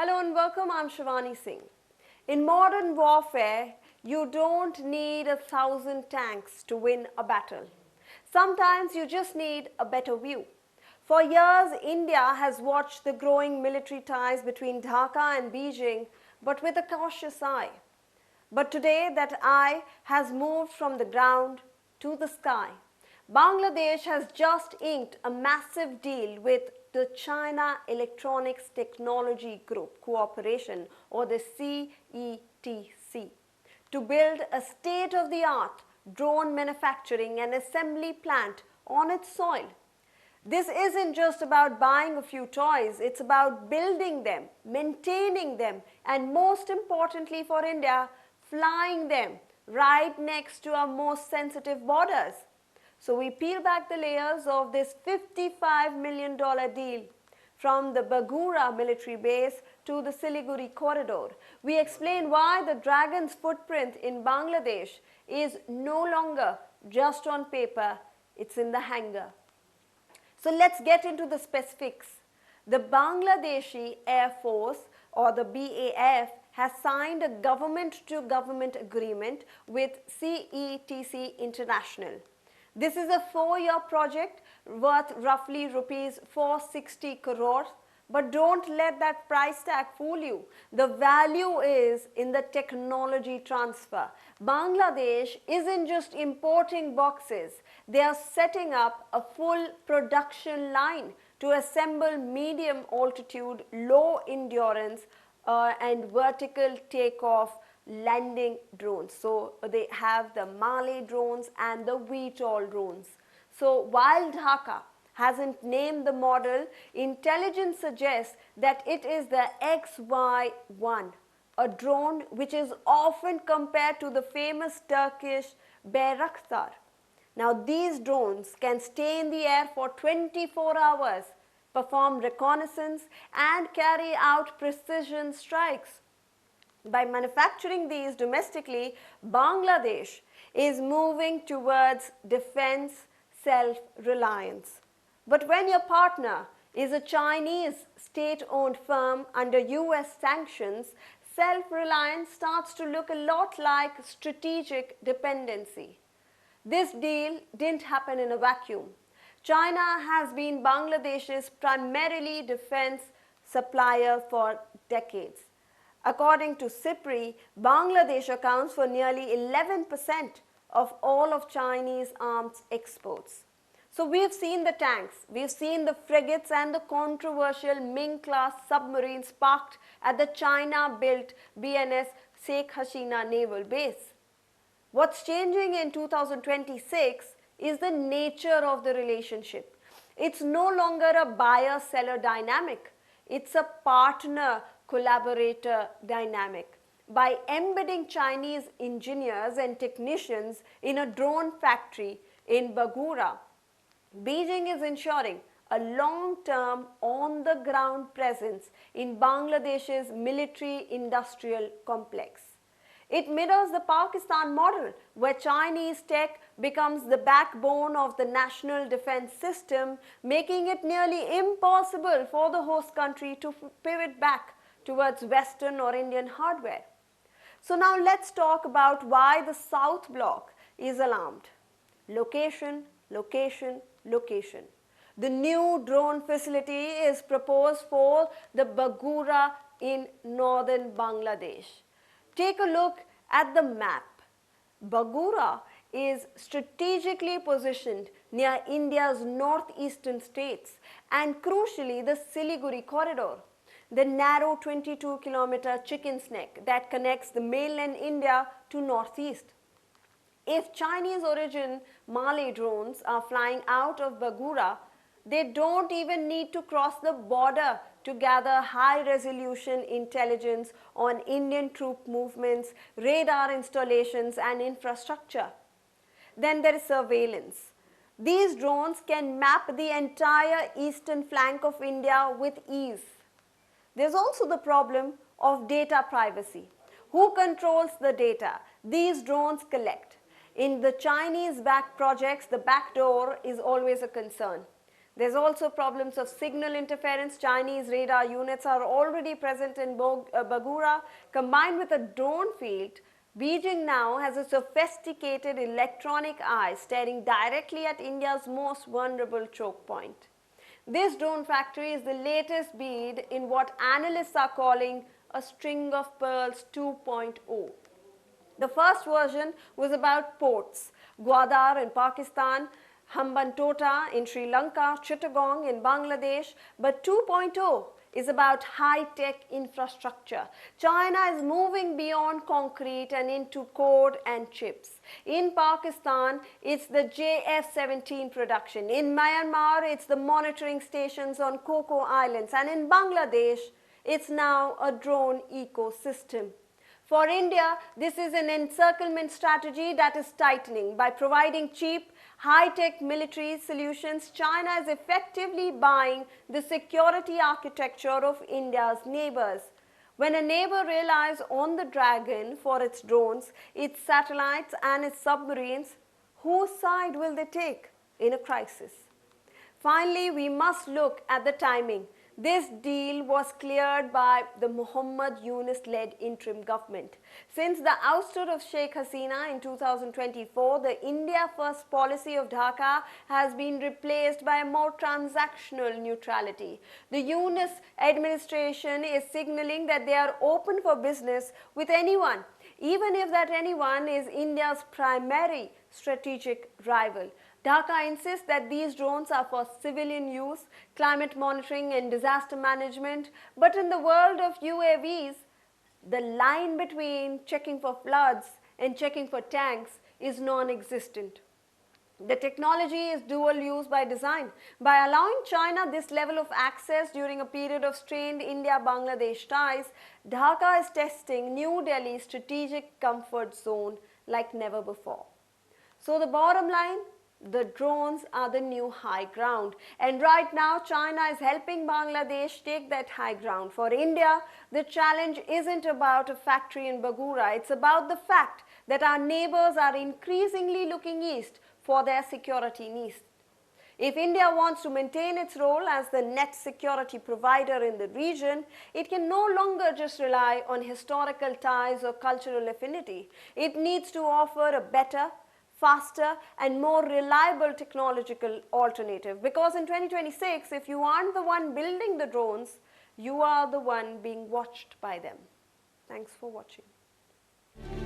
Hello and welcome, I'm Shivani Singh. In modern warfare, you don't need 1,000 tanks to win a battle. Sometimes you just need a better view. For years, India has watched the growing military ties between Dhaka and Beijing, but with a cautious eye. But today, that eye has moved from the ground to the sky. Bangladesh has just inked a massive deal with the China Electronics Technology Group Cooperation, or the CETC, to build a state-of-the-art drone manufacturing and assembly plant on its soil. This isn't just about buying a few toys, it's about building them, maintaining them, and most importantly for India, flying them right next to our most sensitive borders. So we peel back the layers of this $55 million deal from the Bagura military base to the Siliguri corridor. We explain why the Dragon's footprint in Bangladesh is no longer just on paper, it's in the hangar. So let's get into the specifics. The Bangladeshi Air Force, or the BAF, has signed a government-to-government agreement with CETC International. This is a 4-year project worth roughly rupees 460 crores. But don't let that price tag fool you. The value is in the technology transfer. Bangladesh isn't just importing boxes. They are setting up a full production line to assemble medium altitude, low endurance and vertical takeoff landing drones. So they have the Malay drones and the VTOL drones. So while Dhaka hasn't named the model, intelligence suggests that it is the XY-1, a drone which is often compared to the famous Turkish Bayraktar. Now these drones can stay in the air for 24 hours, perform reconnaissance and carry out precision strikes. By manufacturing these domestically, Bangladesh is moving towards defense self-reliance. But when your partner is a Chinese state-owned firm under US sanctions, self-reliance starts to look a lot like strategic dependency. This deal didn't happen in a vacuum. China has been Bangladesh's primarily defense supplier for decades. According to SIPRI, Bangladesh accounts for nearly 11% of all of Chinese arms exports. So we've seen the tanks, we've seen the frigates and the controversial Ming-class submarines parked at the China-built BNS Sheikh Hasina Naval Base. What's changing in 2026 is the nature of the relationship. It's no longer a buyer-seller dynamic, it's a partner-collaborator dynamic. By embedding Chinese engineers and technicians in a drone factory in Bagura, Beijing is ensuring a long-term, on-the-ground presence in Bangladesh's military-industrial complex. It mirrors the Pakistan model, where Chinese tech becomes the backbone of the national defense system, making it nearly impossible for the host country to pivot back towards Western or Indian hardware. So now let's talk about why the South Bloc is alarmed. Location, location, location. The new drone facility is proposed for the Bagura in northern Bangladesh. Take a look at the map. Bagura is strategically positioned near India's northeastern states and crucially the Siliguri corridor, the narrow 22-kilometer chicken's neck that connects the mainland India to northeast. If Chinese origin Malay drones are flying out of Bagura, they don't even need to cross the border to gather high-resolution intelligence on Indian troop movements, radar installations and infrastructure. Then there is surveillance. These drones can map the entire eastern flank of India with ease. There's also the problem of data privacy. Who controls the data these drones collect? In the Chinese-backed projects, the back door is always a concern. There's also problems of signal interference. Chinese radar units are already present in Bagura. Combined with a drone field, Beijing now has a sophisticated electronic eye staring directly at India's most vulnerable choke point. This drone factory is the latest bead in what analysts are calling a string of pearls 2.0. The first version was about ports, Gwadar in Pakistan, Hambantota in Sri Lanka, Chittagong in Bangladesh, but 2.0 is about high-tech infrastructure. China is moving beyond concrete and into code and chips. In Pakistan, it's the JF-17 production. In Myanmar, it's the monitoring stations on Coco Islands. And in Bangladesh, it's now a drone ecosystem. For India, this is an encirclement strategy that is tightening. By providing cheap, high-tech military solutions, China is effectively buying the security architecture of India's neighbors. When a neighbor relies on the Dragon for its drones, its satellites and its submarines, whose side will they take in a crisis? Finally, we must look at the timing. This deal was cleared by the Muhammad Yunus-led interim government. Since the ouster of Sheikh Hasina in 2024, the India First policy of Dhaka has been replaced by a more transactional neutrality. The Yunus administration is signaling that they are open for business with anyone, even if that anyone is India's primary strategic rival. Dhaka insists that these drones are for civilian use, climate monitoring and disaster management, but in the world of UAVs, the line between checking for floods and checking for tanks is non-existent. The technology is dual use by design. By allowing China this level of access during a period of strained India-Bangladesh ties, Dhaka is testing New Delhi's strategic comfort zone like never before. So the bottom line, the drones are the new high ground, and right now China is helping Bangladesh take that high ground. For India, the challenge isn't about a factory in Bagura, it's about the fact that our neighbors are increasingly looking east for their security needs. If India wants to maintain its role as the net security provider in the region, it can no longer just rely on historical ties or cultural affinity. It needs to offer a better, faster and more reliable technological alternative, because in 2026, if you aren't the one building the drones, you are the one being watched by them. Thanks for watching.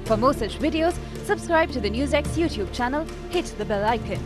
For more such videos, subscribe to the NewsX YouTube channel, hit the bell icon.